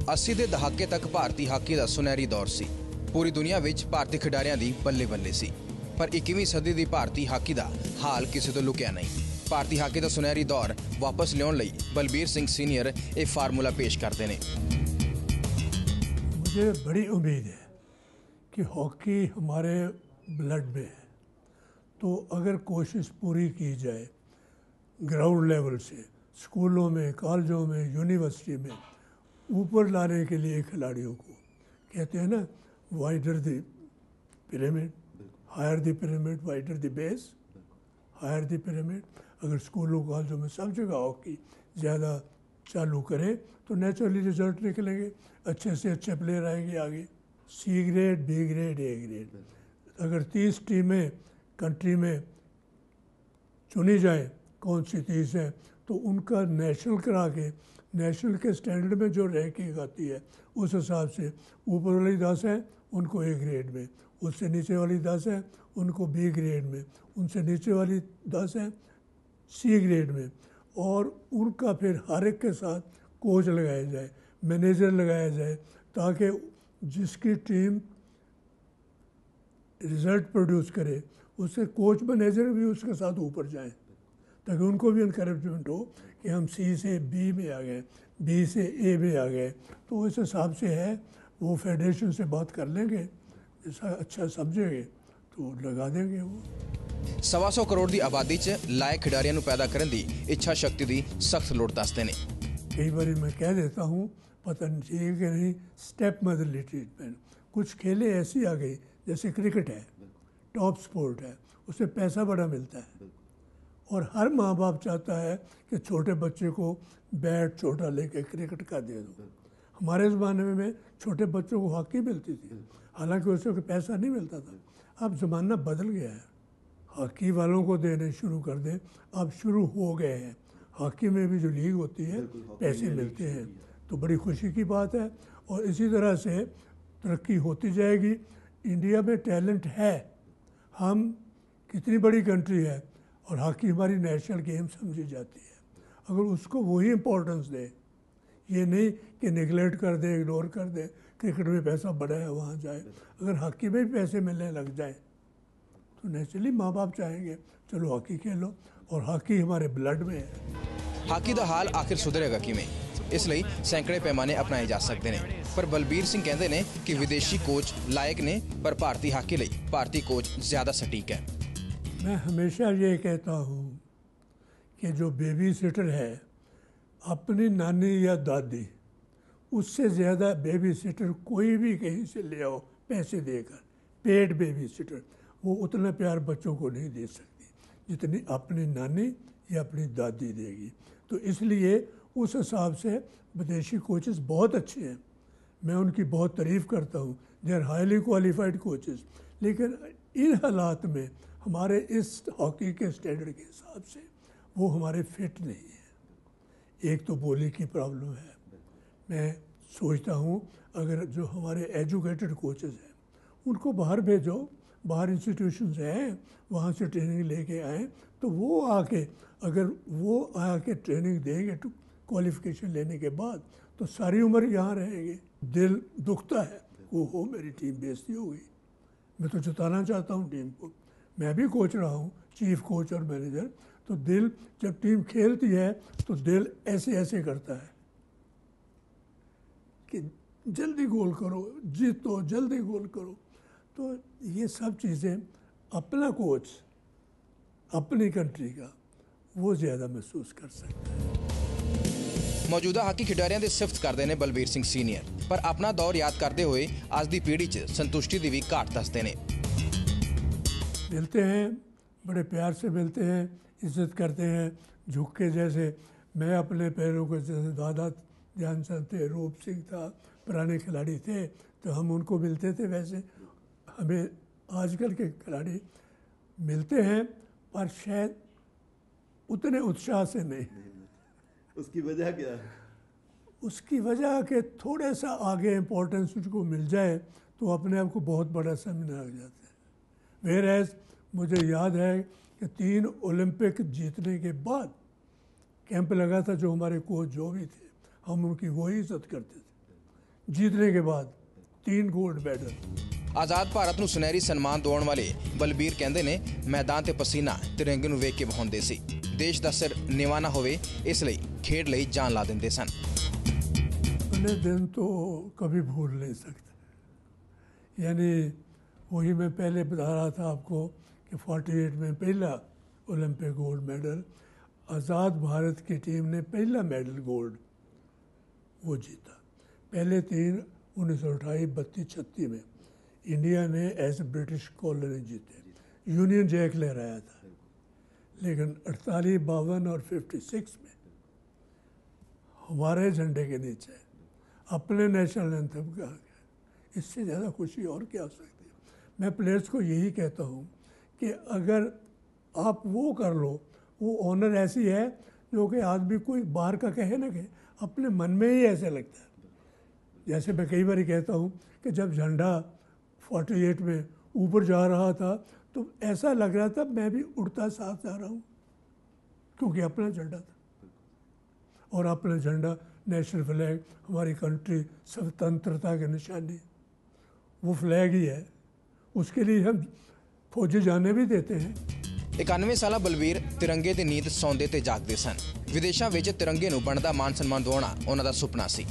80 ਦੇ ਦਹਾਕੇ ਤੱਕ ਭਾਰਤੀ ਹਾਕੀ ਦਾ ਸੁਨਹਿਰੀ ਦੌਰ ਸੀ। ਪੂਰੀ ਦੁਨੀਆ ਵਿੱਚ ਭਾਰਤੀ ਖਿਡਾਰੀਆਂ ਦੀ ਬੱਲੇ-ਬੱਲੇ ਸੀ। ਪਰ 21ਵੀਂ ਸਦੀ ਦੀ ਭਾਰਤੀ ਹਾਕੀ ਦਾ ਹਾਲ ਕਿਸੇ ਤੋਂ ਲੁਕਿਆ ਨਹੀਂ। ਭਾਰਤੀ ਹਾਕੀ ਦਾ ਸੁਨਹਿਰੀ ਦੌਰ ਵਾਪਸ ਲਿਆਉਣ ਲਈ ਬਲਬੀਰ ਸਿੰਘ ਸੀਨੀयर ਇਹ फार्मूला पेश करते हैं। मुझे बड़ी उम्मीद है कि हॉकी हमारे ब्लड में है, तो अगर कोशिश पूरी की जाए ग्राउंड लेवल से स्कूलों में, कॉलेजों में, यूनिवर्सिटी में ऊपर लाने के लिए खिलाड़ियों को, कहते हैं ना wider the pyramid, higher the pyramid, wider the base, higher the pyramid. अगर स्कूलों कॉलेजों में सब जगह हॉकी ज़्यादा चालू करें तो नेचुरली रिजल्ट निकलेंगे, अच्छे से अच्छे प्लेयर आएंगे आगे। C grade, B grade, A grade. अगर 30 टीमें कंट्री में चुनी जाए कौन सी 30 है, तो उनका नेशनल करा के नेशनल के स्टैंडर्ड में जो रैंकिंग आती है उस हिसाब से ऊपर वाली 10 है उनको ए ग्रेड में, उससे नीचे वाली 10 है उनको बी ग्रेड में, उनसे नीचे वाली 10 है सी ग्रेड में। और उनका फिर हर एक के साथ कोच लगाया जाए, मैनेजर लगाया जाए, ताकि जिसकी टीम रिज़ल्ट प्रोड्यूस करे उससे कोच मैनेजर भी उसके साथ ऊपर जाएं, ताकि उनको भी इनकरेजमेंट हो कि हम सी से बी में आ गए, बी से ए में आ गए। तो इस हिसाब से है, वो फेडरेशन से बात कर लेंगे, जैसा अच्छा समझेंगे तो लगा देंगे। वो 125 करोड़ की आबादी च लायक खिडारियों को पैदा करने की इच्छा शक्ति की सख्त लोड़ दसते हैं। कई बार मैं कह देता हूँ, पता नहीं ठीक है नहीं, स्टेप मदरली ट्रीटमेंट। कुछ खेले ऐसी आ गई, जैसे क्रिकेट है, टॉप स्पोर्ट है, उससे पैसा बड़ा मिलता है और हर माँ बाप चाहता है कि छोटे बच्चे को बैट छोटा लेके क्रिकेट का दे दो। हमारे ज़माने में छोटे बच्चों को हॉकी मिलती थी, हालांकि उससे कोई पैसा नहीं मिलता था। अब ज़माना बदल गया है, हॉकी वालों को देने शुरू कर दें, अब शुरू हो गए हैं। हॉकी में भी जो लीग होती है पैसे मिलते हैं, तो बड़ी खुशी की बात है। और इसी तरह से तरक्की होती जाएगी। इंडिया में टैलेंट है, हम कितनी बड़ी कंट्री है और हॉकी हमारी नेशनल गेम समझी जाती है। अगर उसको वही इम्पोर्टेंस दे, ये नहीं कि निगलेक्ट कर दे, इग्नोर कर दे, क्रिकेट में पैसा बड़ा है वहाँ जाए। अगर हॉकी में भी पैसे मिलने लग जाए तो नेचुरली माँ बाप चाहेंगे चलो हॉकी खेलो, और हॉकी हमारे ब्लड में है। हाकी का हाल आखिर सुधरेगा किवें, इसलिए सैकड़े पैमाने अपनाए जा सकते हैं। पर बलबीर सिंह कहते हैं कि विदेशी कोच लायक ने, पर भारतीय हाकी लिए भारतीय कोच ज़्यादा सटीक है। मैं हमेशा ये कहता हूँ कि जो बेबी सिटर है, अपनी नानी या दादी, उससे ज़्यादा बेबी सिटर कोई भी कहीं से ले आओ पैसे देकर, पेड बेबी सिटर, वो उतना प्यार बच्चों को नहीं दे सकती जितनी अपनी नानी या अपनी दादी देगी। तो इसलिए उस हिसाब से विदेशी कोचेस बहुत अच्छे हैं, मैं उनकी बहुत तारीफ़ करता हूँ, they are highly qualified coaches. लेकिन इन हालात में हमारे इस हॉकी के स्टैंडर्ड के हिसाब से वो हमारे फिट नहीं है। एक तो बोली की प्रॉब्लम है। मैं सोचता हूँ अगर जो हमारे एजुकेटेड कोचेस हैं उनको बाहर भेजो, बाहर इंस्टीट्यूशंस हैं वहाँ से ट्रेनिंग लेके आएँ, तो वो आके अगर वो आके ट्रेनिंग देंगे तो क्वालिफिकेशन लेने के बाद तो सारी उम्र यहाँ रहेंगे। दिल दुखता है वो हो मेरी टीम बेइज्जती हो गई। मैं तो जिताना चाहता हूँ टीम को, मैं भी कोच रहा हूँ, चीफ कोच और मैनेजर। तो दिल जब टीम खेलती है तो दिल ऐसे ऐसे करता है कि जल्दी गोल करो, जीतो, जल्दी गोल करो। तो ये सब चीज़ें अपना कोच अपनी कंट्री का वो ज़्यादा महसूस कर सकता है। मौजूदा हाकी खिडारियों की सिफत करते हैं बलबीर सिंह सीनियर, पर अपना दौर याद करते हुए आज की पीढ़ी च संतुष्टि की भी घाट दसते हैं। मिलते हैं, बड़े प्यार से मिलते हैं, इज्जत करते हैं, झुक के। जैसे मैं अपने पैरों को, जैसे दादा ध्यानचंद थे, रूप सिंह था, पुराने खिलाड़ी थे, तो हम उनको मिलते थे, वैसे हमें आजकल के खिलाड़ी मिलते हैं, पर शायद उतने उत्साह से नहीं। उसकी वजह क्या है? उसकी वजह कि थोड़ा सा आगे इम्पोर्टेंस उनको मिल जाए तो अपने आप को बहुत बड़ा समझने लग जाते हैं। वेयरएज़ मुझे याद है कि 3 ओलंपिक जीतने के बाद कैंप लगा था, जो हमारे कोच जो भी थे हम उनकी वही इज्जत करते थे जीतने के बाद 3 गोल्ड मेडल। ਆਜ਼ਾਦ ਭਾਰਤ ਨੂੰ ਸੁਨਹਿਰੀ ਸਨਮਾਨ ਦਿਵਾਉਣ ਵਾਲੇ ਬਲਬੀਰ ਕਹਿੰਦੇ ਨੇ ਮੈਦਾਨ ਤੇ ਪਸੀਨਾ ਤਿਰੰਗੇ ਨੂੰ ਵੇਖ ਕੇ ਵਹਾਉਂਦੇ ਸੀ। ਦੇਸ਼ ਦਾ ਸਿਰ ਨਿਵਾ ਨਾ ਹੋਵੇ ਇਸ ਲਈ ਖੇਡ ਲਈ ਜਾਨ ਲਾ ਦਿੰਦੇ ਸਨ। पहले दिन तो कभी भूल नहीं सकते। यानी वही मैं पहले बता रहा था आपको कि 48 में पहला ओलंपिक गोल्ड मेडल, आज़ाद भारत की टीम ने पहला मेडल गोल्ड वो जीता। पहले 3 1928, 32, 36 में इंडिया ने एज ब्रिटिश कॉलोनी जीते। यूनियन जैक लहराया था, लेकिन 48, 52 और 56 में हमारे झंडे के नीचे अपने नेशनल एंथम का, इससे ज़्यादा खुशी और क्या हो सकती है। मैं प्लेयर्स को यही कहता हूँ कि अगर आप वो कर लो, वो ऑनर ऐसी है जो कि आदमी कोई बाहर का कहे ना कि अपने मन में ही ऐसे लगता है। जैसे मैं कई बार कहता हूँ कि जब झंडा 48 में ऊपर जा रहा था तो ऐसा लग रहा था मैं भी उड़ता साथ जा रहा हूँ, क्योंकि अपना झंडा था। और अपना झंडा, नेशनल फ्लैग, हमारी कंट्री स्वतंत्रता की निशानी, वो फ्लैग ही है। उसके लिए हम फौजी जाने भी देते हैं। 91 ਸਾਲਾ ਬਲਬੀਰ ਤਿਰੰਗੇ ਦੀ ਨੀਂਦ ਸੌਂਦੇ ਤੇ ਜਾਗਦੇ ਸਨ। ਵਿਦੇਸ਼ਾਂ ਵਿੱਚ ਤਿਰੰਗੇ ਨੂੰ ਬਣਦਾ ਮਾਨ ਸਨਮਾਨ ਦਿਵਾਉਣਾ ਉਹਨਾਂ ਦਾ ਸੁਪਨਾ ਸੀ।